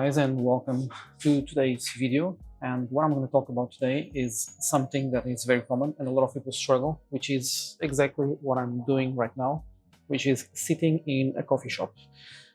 guys, and welcome to today's video. And what I'm going to talk about today is something that is very common and a lot of people struggle, which is exactly what I'm doing right now, which is sitting in a coffee shop.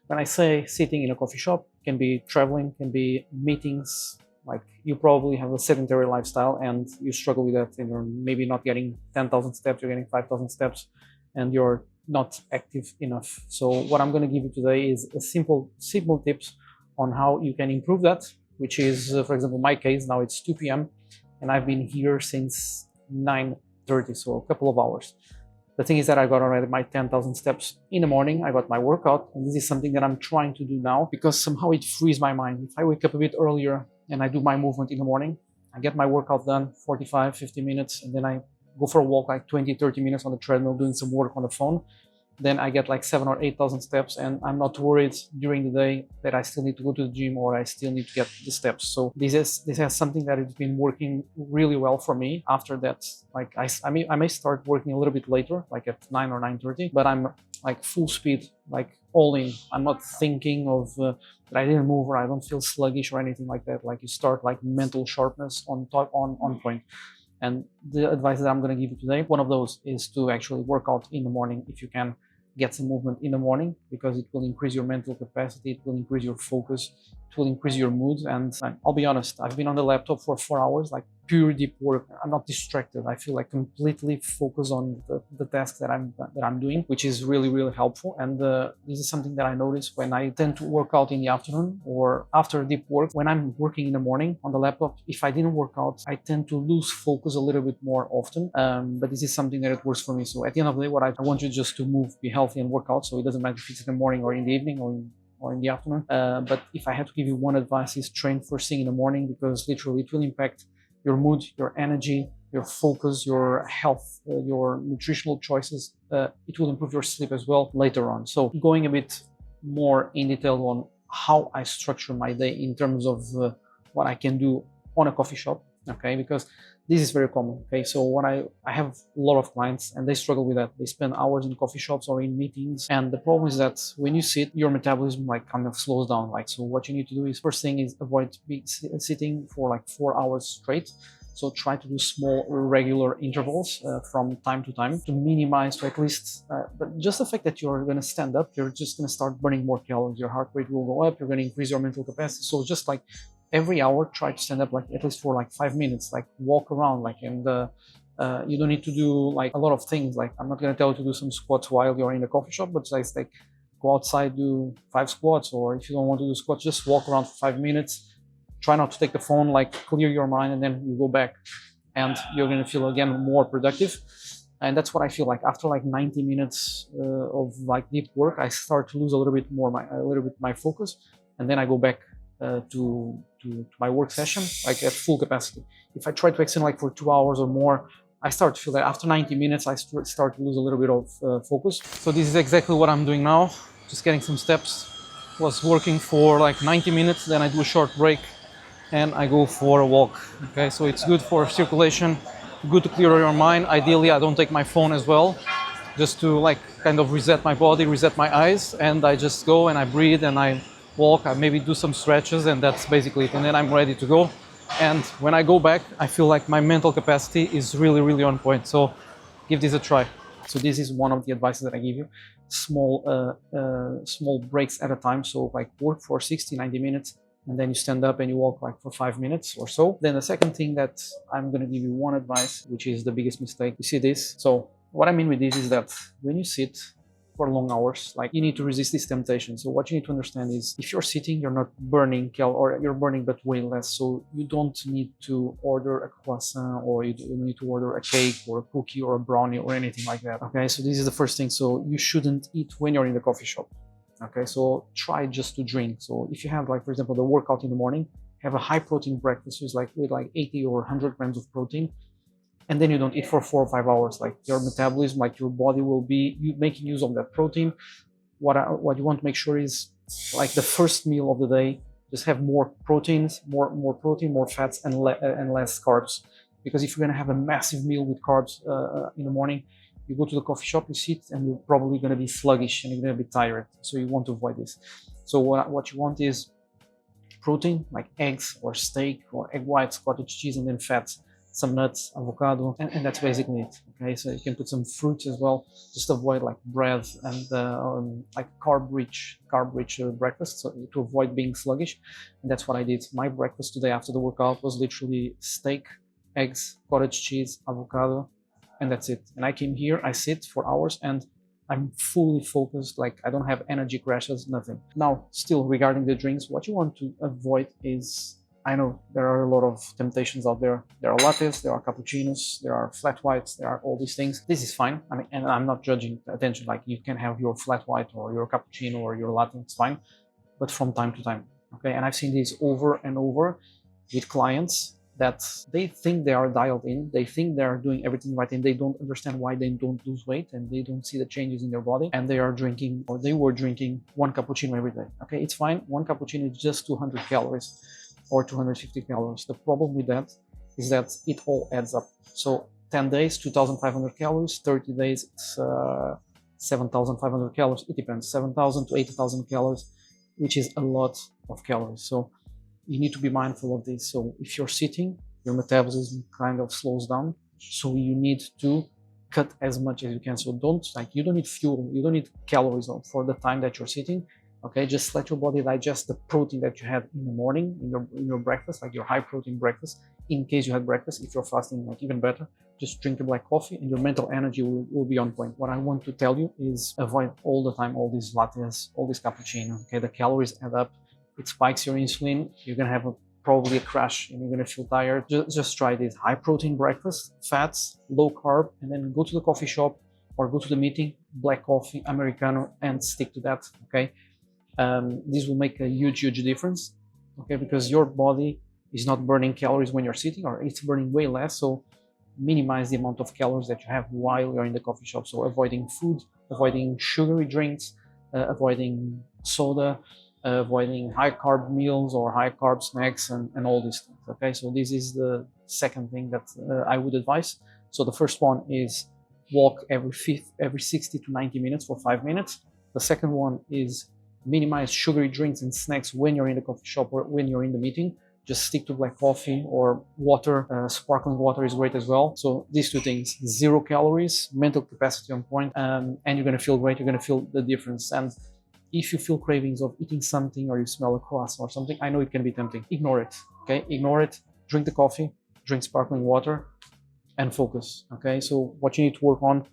When I say sitting in a coffee shop, can be traveling, can be meetings. Like, you probably have a sedentary lifestyle and you struggle with that, and you're maybe not getting 10,000 steps, you're getting 5,000 steps, and you're not active enough. So what I'm going to give you today is a simple tips on how you can improve that, which is, for example, my case. Now it's 2 p.m. and I've been here since 9:30, so a couple of hours. The thing is that I got already my 10,000 steps in the morning. I got my workout, and this is something that I'm trying to do now because somehow it frees my mind. If I wake up a bit earlier and I do my movement in the morning, I get my workout done, 45, 50 minutes, and then I go for a walk like 20, 30 minutes on the treadmill doing some work on the phone. Then I get like 7,000 or 8,000 steps, and I'm not worried during the day that I still need to go to the gym or I still need to get the steps. So this has something that has been working really well for me. After that, like I may start working a little bit later, like at 9 or 9:30, but I'm like full speed, like all in. I'm not thinking of that I didn't move or I don't feel sluggish or anything like that. Like, you start like mental sharpness on point. And the advice that I'm going to give you today, one of those is to actually work out in the morning if you can. Get some movement in the morning, because it will increase your mental capacity, it will increase your focus, it will increase your mood. And I'll be honest, I've been on the laptop for 4 hours, like pure deep work. I'm not distracted. I feel like completely focused on the task that I'm doing, which is really helpful. And this is something that I notice when I tend to work out in the afternoon or after deep work. When I'm working in the morning on the laptop, if I didn't work out, I tend to lose focus a little bit more often. But this is something that it works for me. So at the end of the day, what I want you just to move, be healthy and work out. So it doesn't matter if it's in the morning or in the evening or in the afternoon. But if I had to give you one advice, is train first thing in the morning, because literally it will impact your mood, your energy, your focus, your health, your nutritional choices. It will improve your sleep as well later on. So going a bit more in detail on how I structure my day in terms of what I can do on a coffee shop, okay? Because this is very common, okay? So what I have a lot of clients and they struggle with that. They spend hours in coffee shops or in meetings, and the problem is that when you sit, your metabolism like kind of slows down. Like, so what you need to do is, first thing is avoid sitting for like 4 hours straight. So try to do small regular intervals from time to time to minimize, to at least, but just the fact that you're going to stand up, you're just going to start burning more calories. Your heart rate will go up. You're going to increase your mental capacity. So just like every hour, try to stand up like at least for like 5 minutes, like walk around, like, and you don't need to do like a lot of things. Like, I'm not going to tell you to do some squats while you're in the coffee shop, but just like go outside, do 5 squats, or if you don't want to do squats, just walk around for 5 minutes. Try not to take the phone, like clear your mind, and then you go back and you're going to feel again more productive. And that's what I feel like after like 90 minutes of like deep work. I start to lose a little bit my focus, and then I go back to my work session like at full capacity. If I try to extend like for 2 hours or more, I start to feel that after 90 minutes I start to lose a little bit of focus. So this is exactly what I'm doing now, just getting some steps. Was working for like 90 minutes, then I do a short break and I go for a walk. Okay, so it's good for circulation, good to clear your mind. Ideally, I don't take my phone as well, just to like kind of reset my body, reset my eyes, and I just go and I breathe and I walk. I maybe do some stretches, and that's basically it. And then I'm ready to go. And when I go back, I feel like my mental capacity is really on point. So give this a try. So this is one of the advices that I give you. Small breaks at a time. So like work for 60, 90 minutes, and then you stand up and you walk like for 5 minutes or so. Then the second thing that I'm going to give you one advice, which is the biggest mistake. You see this? So what I mean with this is that when you sit for long hours, like, you need to resist this temptation. So what you need to understand is, if you're sitting, you're not burning or you're burning but way less. So you don't need to order a croissant, or you don't need to order a cake or a cookie or a brownie or anything like that. Okay, so this is the first thing. So you shouldn't eat when you're in the coffee shop. Okay, so try just to drink. So if you have, like, for example, the workout in the morning, have a high protein breakfast, so it's like with like 80 or 100 grams of protein, and then you don't eat for 4 or 5 hours. Like, your metabolism, like your body will be making use of that protein. What you want to make sure is, like, the first meal of the day, just have more proteins, more protein, more fats, and less carbs. Because if you're going to have a massive meal with carbs in the morning, you go to the coffee shop, you sit, and you're probably going to be sluggish and you're going to be tired. So you want to avoid this. So what you want is protein like eggs or steak or egg whites, cottage cheese, and then fats, some nuts, avocado, and that's basically it. Okay, so you can put some fruits as well. Just avoid like bread and like carb-rich breakfast, so to avoid being sluggish. And that's what I did. My breakfast today after the workout was literally steak, eggs, cottage cheese, avocado, and that's it. And I came here, I sit for hours, and I'm fully focused, like I don't have energy crashes, nothing. Now, still regarding the drinks, what you want to avoid is, I know there are a lot of temptations out there. There are lattes, there are cappuccinos, there are flat whites, there are all these things. This is fine. I mean, and I'm not judging attention, like you can have your flat white or your cappuccino or your latte, it's fine, but from time to time, okay? And I've seen this over and over with clients that they think they are dialed in, they think they are doing everything right, and they don't understand why they don't lose weight and they don't see the changes in their body, and they are drinking, or they were drinking, one cappuccino every day. Okay, it's fine. One cappuccino is just 200 calories or 250 calories. The problem with that is that it all adds up. So 10 days, 2,500 calories, 30 days, it's 7,500 calories. It depends, 7,000 to 8,000 calories, which is a lot of calories. So you need to be mindful of this. So if you're sitting, your metabolism kind of slows down. So you need to cut as much as you can. So you don't need fuel, you don't need calories for the time that you're sitting. Okay, just let your body digest the protein that you had in the morning, in your breakfast, like your high protein breakfast. In case you had breakfast, if you're fasting, like even better, just drink a black coffee and your mental energy will be on point. What I want to tell you is avoid all the time all these lattes, all these cappuccinos. Okay, the calories add up. It spikes your insulin. You're gonna have probably a crash and you're gonna feel tired. Just try this high protein breakfast, fats, low carb, and then go to the coffee shop or go to the meeting, black coffee, Americano, and stick to that. Okay, this will make a huge difference. Okay, because your body is not burning calories when you're sitting, or it's burning way less. So minimize the amount of calories that you have while you're in the coffee shop. So avoiding food, avoiding sugary drinks, avoiding soda, avoiding high carb meals or high carb snacks, and all these things. Okay, so this is the second thing that I would advise. So the first one is walk every 60 to 90 minutes for 5 minutes. The second one is minimize sugary drinks and snacks when you're in the coffee shop or when you're in the meeting. Just stick to black coffee or water. Sparkling water is great as well. So these two things: 0 calories, mental capacity on point, and you're gonna feel great. You're gonna feel the difference. And if you feel cravings of eating something or you smell a croissant or something, I know it can be tempting. Ignore it. Okay, ignore it. Drink the coffee, drink sparkling water, and focus. Okay, so what you need to work on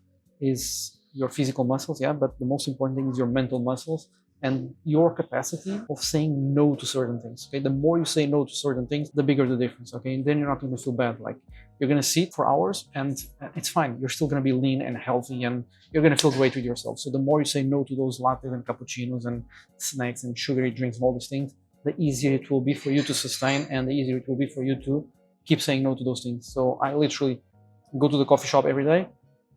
is your physical muscles, yeah, but the most important thing is your mental muscles and your capacity of saying no to certain things. Okay, the more you say no to certain things, the bigger the difference. Okay, and then you're not going to feel bad. Like, you're going to sit for hours and it's fine. You're still going to be lean and healthy and you're going to feel great with yourself. So the more you say no to those lattes and cappuccinos and snacks and sugary drinks and all these things, the easier it will be for you to sustain and the easier it will be for you to keep saying no to those things. So I literally go to the coffee shop every day,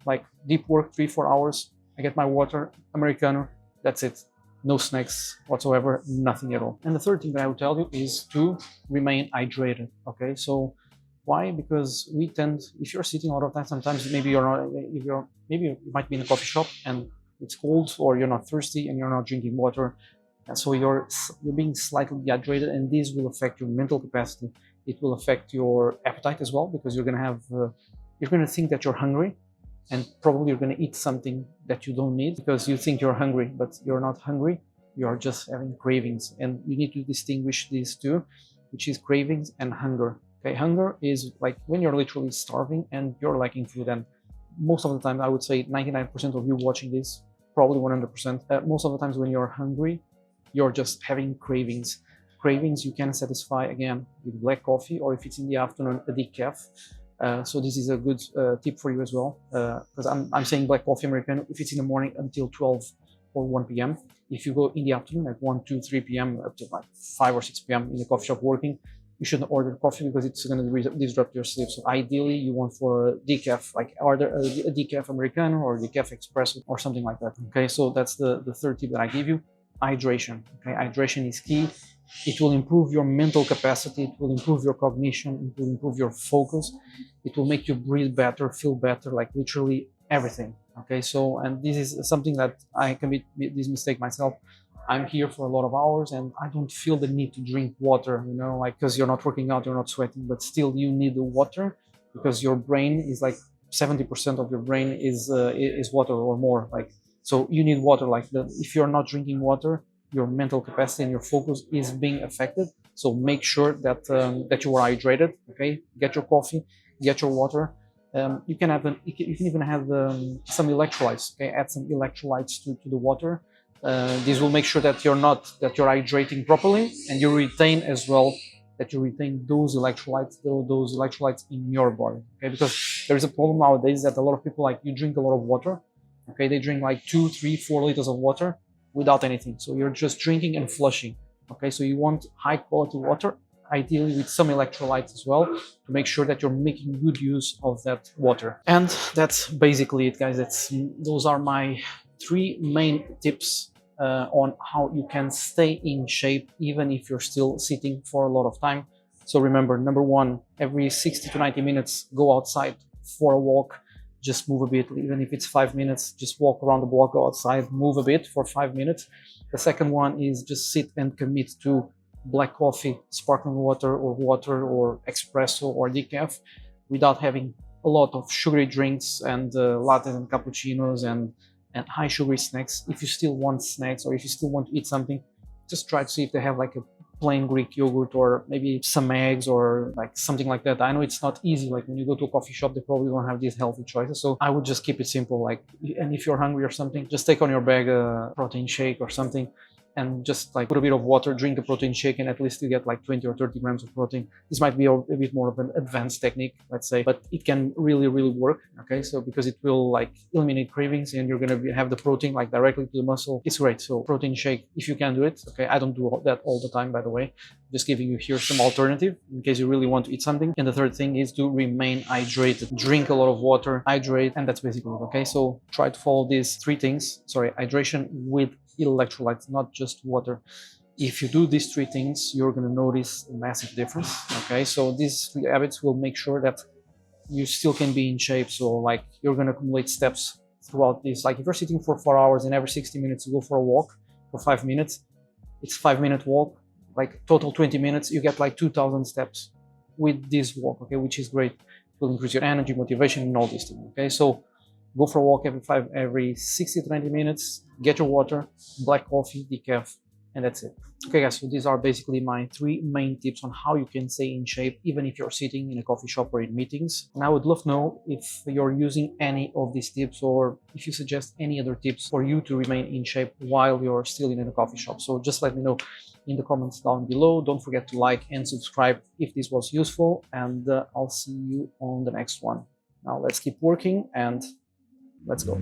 like deep work, 3-4 hours. I get my water, Americano, that's it. No snacks whatsoever, nothing at all. And the third thing that I would tell you is to remain hydrated. Okay, so why? Because we tend, if you're sitting a lot of time, sometimes maybe you're not, maybe you might be in a coffee shop and it's cold, or you're not thirsty and you're not drinking water, and so you're being slightly dehydrated, and this will affect your mental capacity. It will affect your appetite as well, because you're gonna have you're gonna think that you're hungry, and probably you're going to eat something that you don't need because you think you're hungry, but you're not hungry. You're just having cravings, and you need to distinguish these two, which is cravings and hunger. Okay, hunger is like when you're literally starving and you're lacking food, and most of the time, I would say 99% of you watching this, probably 100%, most of the times when you're hungry, you're just having cravings. Cravings you can satisfy again with black coffee, or if it's in the afternoon, a decaf. So this is a good tip for you as well, because I'm saying black coffee Americano if it's in the morning until 12 or 1 p.m. If you go in the afternoon at 1, 2, 3 p.m. up to like 5 or 6 p.m. in the coffee shop working, you shouldn't order coffee because it's going to disrupt your sleep. So ideally you want for a decaf, like order a decaf Americano or decaf espresso or something like that. Okay, so that's the third tip that I give you. Hydration. Okay, hydration is key. It will improve your mental capacity, it will improve your cognition, it will improve your focus, it will make you breathe better, feel better, like literally everything. Okay, so, and this is something that I commit this mistake myself. I'm here for a lot of hours and I don't feel the need to drink water, you know, like because you're not working out, you're not sweating, but still you need the water because your brain is like 70% of your brain is water or more. Like, so you need water. Like if you're not drinking water, your mental capacity and your focus is being affected. So make sure that that you are hydrated. Okay, get your coffee, get your water. You can have you can even have some electrolytes. Okay, add some electrolytes to the water. This will make sure that you're hydrating properly, and you retain as well that you retain those electrolytes in your body. Okay, because there is a problem nowadays that a lot of people, like, you drink a lot of water. Okay, they drink like 2, 3, 4 liters of water without anything. So you're just drinking and flushing. Okay, so you want high quality water, ideally with some electrolytes as well, to make sure that you're making good use of that water. And that's basically it, guys. Those are my 3 main tips on how you can stay in shape even if you're still sitting for a lot of time. So remember, number 1, every 60 to 90 minutes, go outside for a walk. Just move a bit, even if it's 5 minutes, just walk around the block, go outside, move a bit for 5 minutes. The second one is just sit and commit to black coffee, sparkling water or espresso or decaf without having a lot of sugary drinks and lattes and cappuccinos and high sugary snacks. If you still want snacks or if you still want to eat something, just try to see if they have like a plain Greek yogurt or maybe some eggs or like something like that. I know it's not easy. Like when you go to a coffee shop, they probably don't have these healthy choices. So I would just keep it simple. Like, and if you're hungry or something, just take on your bag a protein shake or something, and just like put a bit of water, drink the protein shake, and at least you get like 20 or 30 grams of protein. This might be a bit more of an advanced technique, let's say, but it can really, really work. Okay, so because it will like eliminate cravings and you're going to have the protein like directly to the muscle. It's great. So protein shake, if you can do it. Okay, I don't do that all the time, by the way. Just giving you here some alternative in case you really want to eat something. And the third thing is to remain hydrated. Drink a lot of water, hydrate, and that's basically it. Okay, so try to follow these 3 things. Sorry, hydration with electrolytes, not just water. If you do these 3 things, you're going to notice a massive difference. Okay, so these 3 habits will make sure that you still can be in shape. So like you're going to accumulate steps throughout this. Like if you're sitting for 4 hours and every 60 minutes you go for a walk for 5 minutes, it's 5-minute walk, like total 20 minutes, you get like 2,000 steps with this walk. Okay, which is great. It will increase your energy, motivation, and all these things. Okay, so go for a walk every 60 to 90 minutes, get your water, black coffee, decaf, and that's it. Okay, guys, so these are basically my 3 main tips on how you can stay in shape even if you're sitting in a coffee shop or in meetings. And I would love to know if you're using any of these tips or if you suggest any other tips for you to remain in shape while you're still in a coffee shop. So just let me know in the comments down below. Don't forget to like and subscribe if this was useful, and I'll see you on the next one. Now let's keep working and let's go.